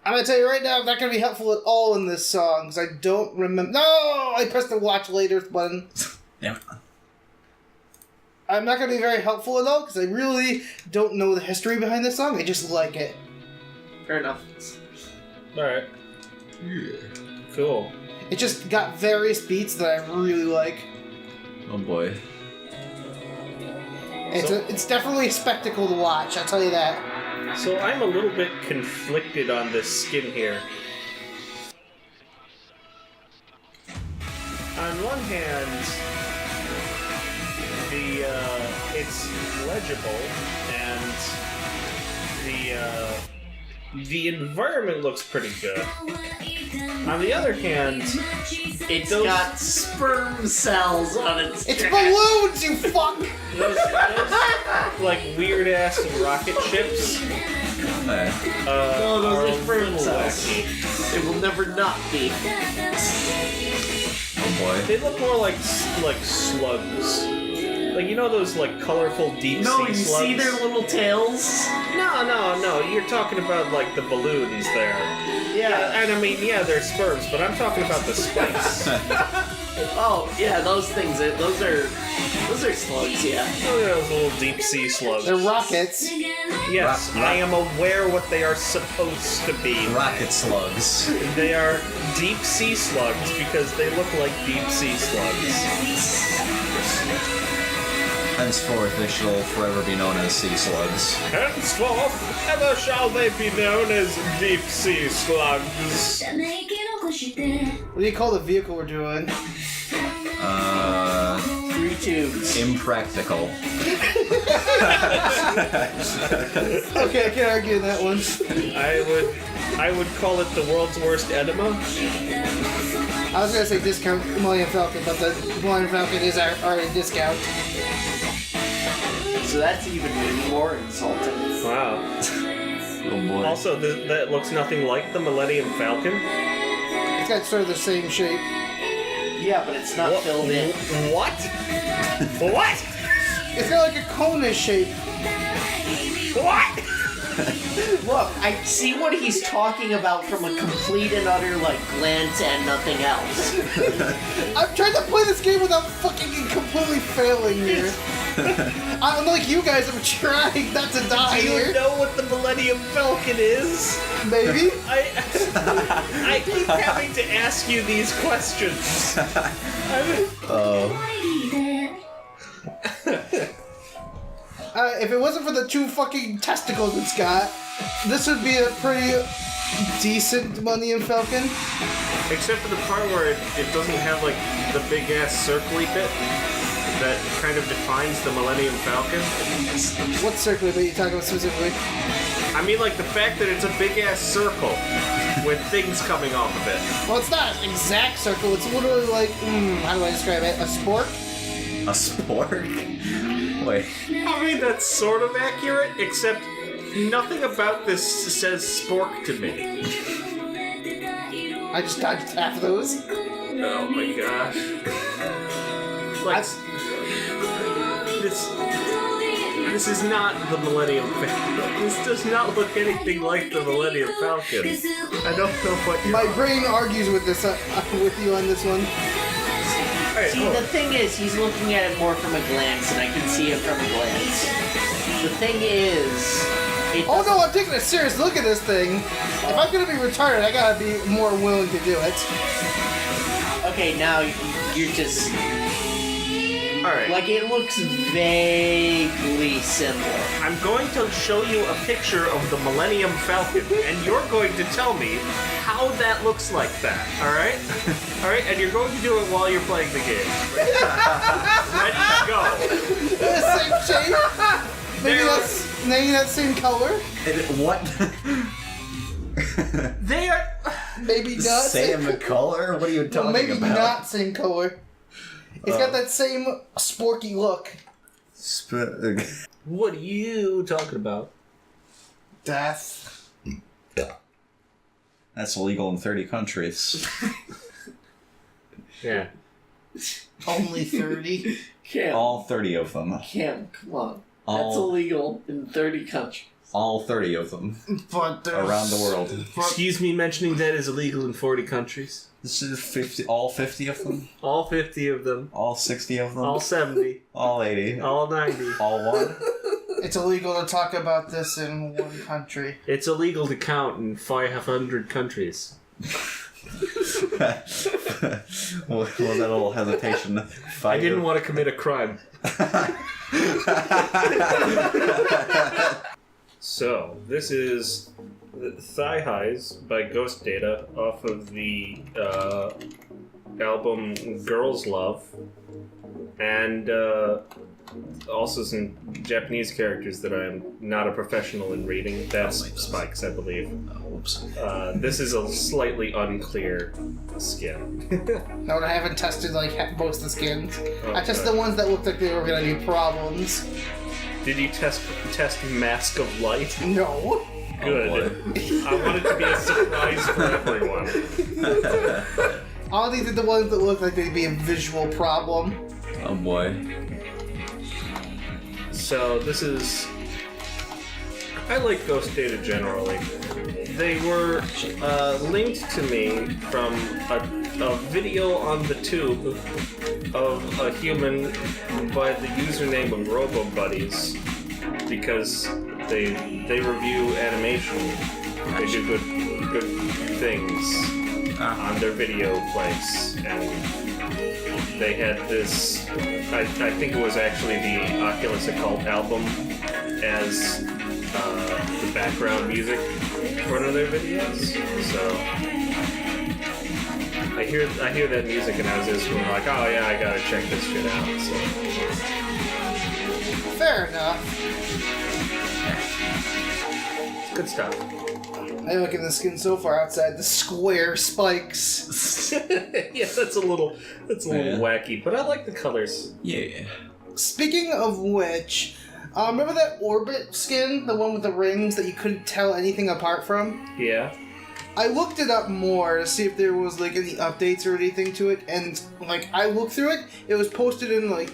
I'm gonna tell you right now, I'm not gonna be helpful at all in this song, because I don't remember... No! I pressed the watch later button. Damn it. I'm not gonna be very helpful at all, because I really don't know the history behind this song, I just like it. Fair enough. Alright. Yeah. Cool. It just got various beats that I really like. Oh boy. It's definitely a spectacle to watch, I'll tell you that. So I'm a little bit conflicted on this skin here. On one hand, it's legible and the environment looks pretty good. On the other hand, It's got sperm cells on its It's chest. balloons, you fuck! those like weird ass rocket ships. No, those are sperm little cells. wacky. It will never not be. Oh boy. They look more like slugs. Like, you know those like colorful deep No, sea you slugs? see their little tails? No. You're talking about like the balloons there. Yeah. And I mean, yeah, they're sperms, but I'm talking about the spikes. Oh, yeah, those things. Those are slugs. Yeah. Look at those little deep sea slugs. They're rockets. Yes, I am aware what they are supposed to be. Rocket slugs. They are deep sea slugs because they look like deep sea slugs. Henceforth, they shall forever be known as sea slugs. Henceforth, ever shall they be known as deep sea slugs. What do you call the vehicle we're doing? 3 tubes. Impractical. Okay, I can't argue that one. I would call it the world's worst enema. I was gonna say discount Millennium Falcon, but the Millennium Falcon is already discount. So that's even more insulting. Wow. Oh boy. Also, that looks nothing like the Millennium Falcon. It's got sort of the same shape. Yeah, but it's not filled in. What? What? It's got like a cone-ish shape. What? Look, I see what he's talking about from a complete and utter, glance and nothing else. I'm trying to play this game without fucking completely failing here. Unlike you guys, I'm trying not to die Do you here. know what the Millennium Falcon is? Maybe. I keep having to ask you these questions. If it wasn't for the 2 fucking testicles it's got, this would be a pretty decent Millennium Falcon. Except for the part where it doesn't have, the big-ass circly bit that kind of defines the Millennium Falcon. What circle are you talking about specifically? I mean, the fact that it's a big-ass circle with things coming off of it. Well, it's not an exact circle. It's literally how do I describe it? A spork? A spork? Wait. I mean, that's sort of accurate, except nothing about this says spork to me. I just dodged half of those. Oh my gosh. This is not the Millennium Falcon. This does not look anything like the Millennium Falcon. I don't know what you're... My brain argues with this with you on this one. Right, See, the thing is, he's looking at it more from a glance, and I can see it from a glance. The thing is... Oh no, I'm taking a serious look at this thing. If I'm gonna be retarded, I gotta be more willing to do it. Okay, now you're just... Alright. It looks vaguely similar. I'm going to show you a picture of the Millennium Falcon, and you're going to tell me how that looks like that, alright? Alright, and you're going to do it while you're playing the game. Ready to go. The same shape? Maybe that same color? What? They are... Maybe not. Same color? What are you talking Maybe about? not same color. It's got that same sporky look. What are you talking about? Death. That's illegal in 30 countries. Yeah. Only 30? Cam, All 30 of them. come on. That's illegal in 30 countries. All 30 of them. But Around the world. Excuse me, mentioning that is illegal in 40 countries. This is 50, all 50 of them? All 50 of them. All 60 of them? All 70. All 80? All 90. All 1? It's illegal to talk about this in one country. It's illegal to count in 500 countries. Well, that little hesitation. I didn't want to commit a crime. So, this is Thigh Highs by Ghost Data off of the album Girls Love. And also some Japanese characters that I'm not a professional in reading. That's Spikes, I believe. Whoops. This is a slightly unclear skin. No, I haven't tested like most of the skins. Oh, I tested good. the ones that looked like they were gonna be problems. Did you test Mask of Light? No. Good. I want it to be a surprise for everyone. All these are the ones that look like they'd be a visual problem. Oh boy. So this is... I like Ghost Data generally. They were linked to me from a video on the tube of a human by the username of RoboBuddies, because they review animation. They do good things on their video plays, and they had this. I think it was actually the Oculus Occult album as the background music for one of their videos. So I hear that music, and I was just like, oh yeah, I gotta check this shit out. So Fair enough. it's good stuff. I look at the skin so far outside the square spikes. Yeah, that's a little wacky, but I like the colors. Yeah. Speaking of which, remember that Orbit skin? The one with the rings that you couldn't tell anything apart from? Yeah. I looked it up more to see if there was like any updates or anything to it, and like I looked through it, it was posted in like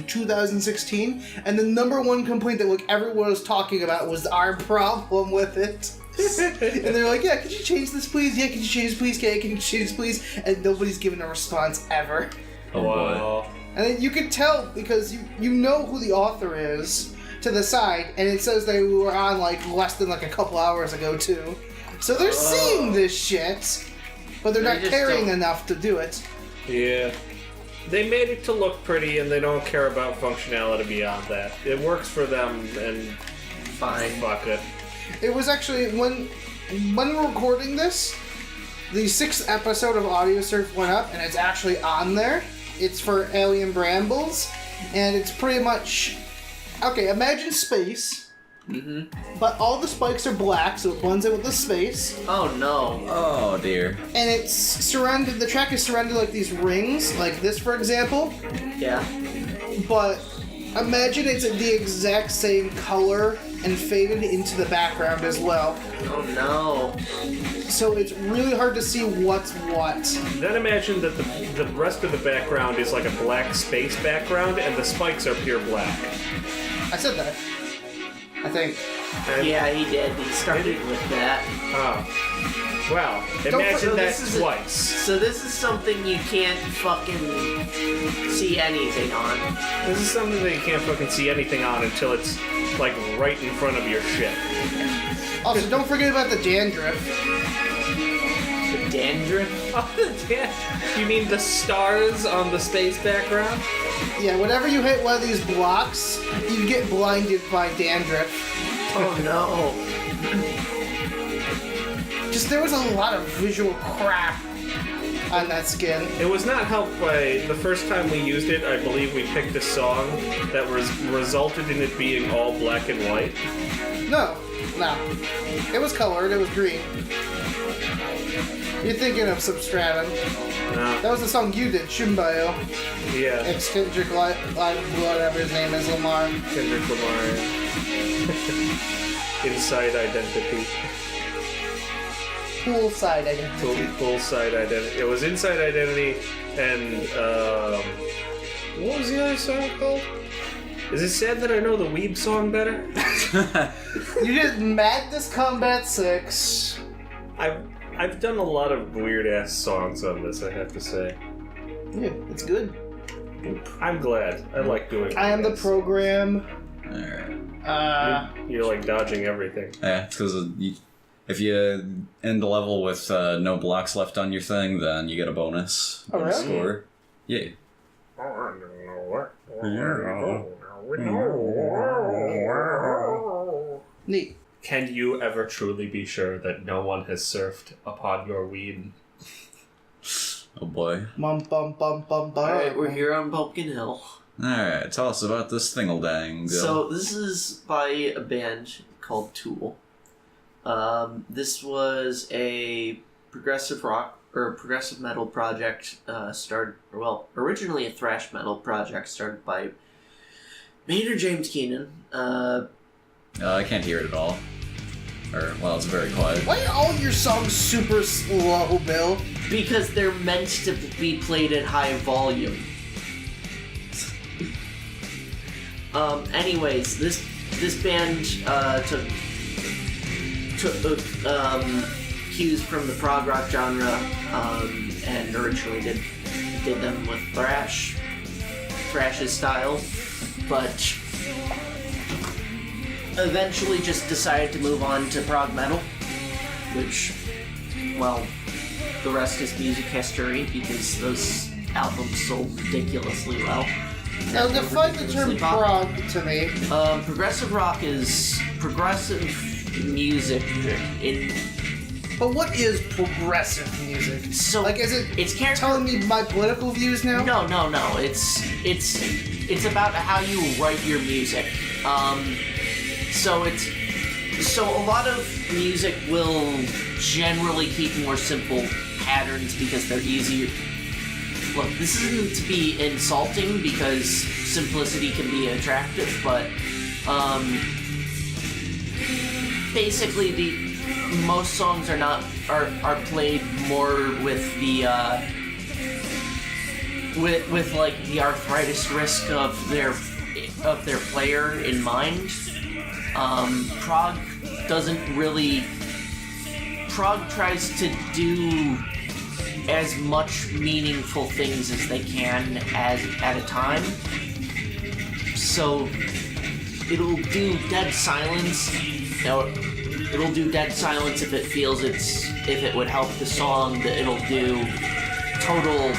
2016, and the number one complaint that like everyone was talking about was our problem with it. And they're like, yeah, could you change this please? Yeah, could you change this please? Yeah, can you change this please? And nobody's given a response ever. Oh Wow. boy. And then you can tell because you know who the author is to the side, and it says they were on like less than like a couple hours ago too. So they're seeing this shit, but they're not just caring don't- enough to do it. Yeah. They made it to look pretty, and they don't care about functionality beyond that. It works for them, and Fine. fuck it. It was actually when we're recording this, the 6th episode of Audiosurf went up, and it's actually on there. It's for Alien Brambles, and it's pretty much okay. Imagine space, but all the spikes are black, so it blends in with the space, Oh no. Oh dear. and it's surrounded. The track is surrounded like these rings, like this, for example. Yeah. But imagine it's the exact same color and faded into the background as well. Oh no. So it's really hard to see what's what. Then imagine that the rest of the background is like a black space background, and the spikes are pure black. I said that. I think. And, Yeah, he did. He started with that. Well, Don't imagine for- that this is a- twice. So this is something you can't fucking see anything on. This is something that you can't fucking see anything on until it's like right in front of your ship. Also, don't forget about the dandruff. The dandruff. Oh, yeah. You mean the stars on the space background? Yeah, whenever you hit one of these blocks, you get blinded by dandruff. Oh no. Just there was a lot of visual crap on that skin. It was not helped by the first time we used it. I believe we picked a song that resulted in it being all black and white. No. It was colored, it was green. You're thinking of Substratum. No. That was the song you did, Shimbayo. Yeah. Ex Kendrick whatever his name is, Lamar. Kendrick Lamar. Inside Identity. Poolside identity. Full side identity. It was Inside Identity, and what was the other song called? Is it sad that I know the Weeb song better? You did Madness Combat 6. I've done a lot of weird ass songs on this, I have to say. Yeah, it's good. I'm glad. I like doing I Am the this. Program. Alright. You're like dodging everything. Yeah, it's because if you end the level with no blocks left on your thing, then you get a bonus. Oh, really? Score. Yeah. Neat. Can you ever truly be sure that no one has surfed upon your weed? Oh boy. Bum bum bum bum bum. Alright, we're here on Pumpkin Hill. Alright, tell us about this thingledang. So this is by a band called Tool. This was a progressive rock or progressive metal project originally a thrash metal project started by Maynard James Keenan. I can't hear it at all. It's very quiet. Why are all your songs super slow, Bill? Because they're meant to be played at high volume. Anyways, this band took cues from the prog rock genre and originally did them with thrash's style, but eventually just decided to move on to prog metal, which, well, the rest is music history because those albums sold ridiculously well. Now define the term prog to me. Progressive rock is progressive music in... But what is progressive music? So, like, is it's telling me my political views now? No. It's about how you write your music. So a lot of music will generally keep more simple patterns because they're easier. Look, this isn't to be insulting because simplicity can be attractive, but basically most songs are played more with the with like the arthritis risk of their player in mind. Prog tries to do as much meaningful things as they can at a time. So it'll do dead silence. It'll do dead silence if it feels if it would help the song. That it'll do total,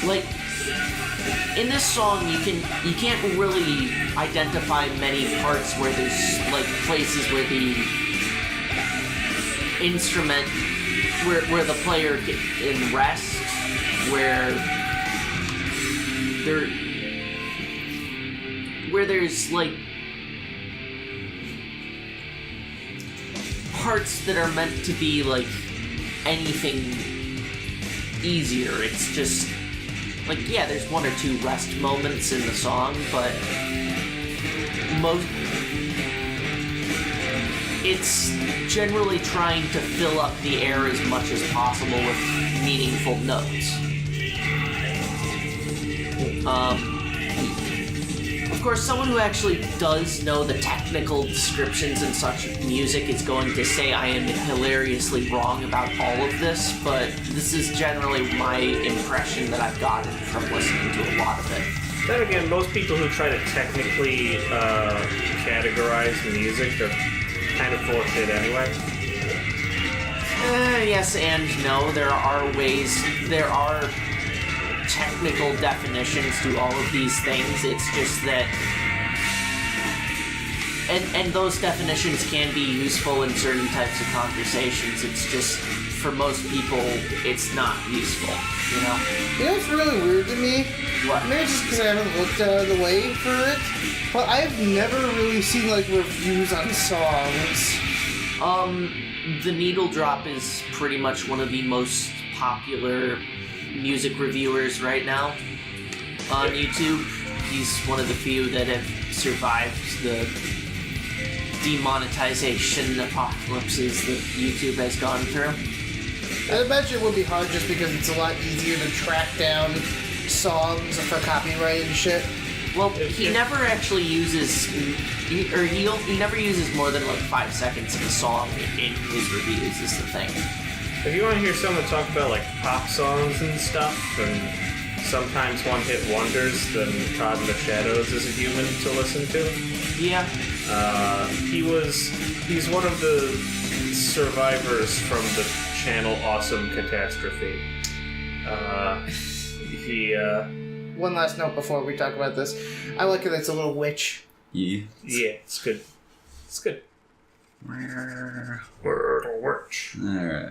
like, in this song you can't really identify many parts where there's like places where the instrument where the player can rest, where there's like parts that are meant to be like anything easier. It's just like, yeah, there's one or two rest moments in the song, but it's generally trying to fill up the air as much as possible with meaningful notes. Of course, someone who actually does know the technical descriptions and such of music is going to say I am hilariously wrong about all of this, but this is generally my impression that I've gotten from listening to a lot of it. Then again, most people who try to technically categorize music are kind of full of shit anyway. Yes and no. There are technical definitions to all of these things. It's just that, and those definitions can be useful in certain types of conversations. It's just, for most people, it's not useful, you know? You know what's really weird to me? What? Maybe it's just because I haven't looked out of the way for it, but I've never really seen, like, reviews on songs. The Needle Drop is pretty much one of the most popular music reviewers right now on YouTube. He's one of the few that have survived the demonetization apocalypses that YouTube has gone through. I imagine it would be hard just because it's a lot easier to track down songs for copyright and shit. Well, he never actually uses, he never uses more than like 5 seconds of a song in his reviews. Is the thing. If you want to hear someone talk about like pop songs and stuff, and sometimes one-hit wonders, then Todd in the Shadows is a human to listen to. Yeah. He's one of the survivors from the channel Awesome Catastrophe. One last note before we talk about this. I like it. It's a little witch. Yeah. Yeah, it's good. It's good. Alright. Word or witch. Alright.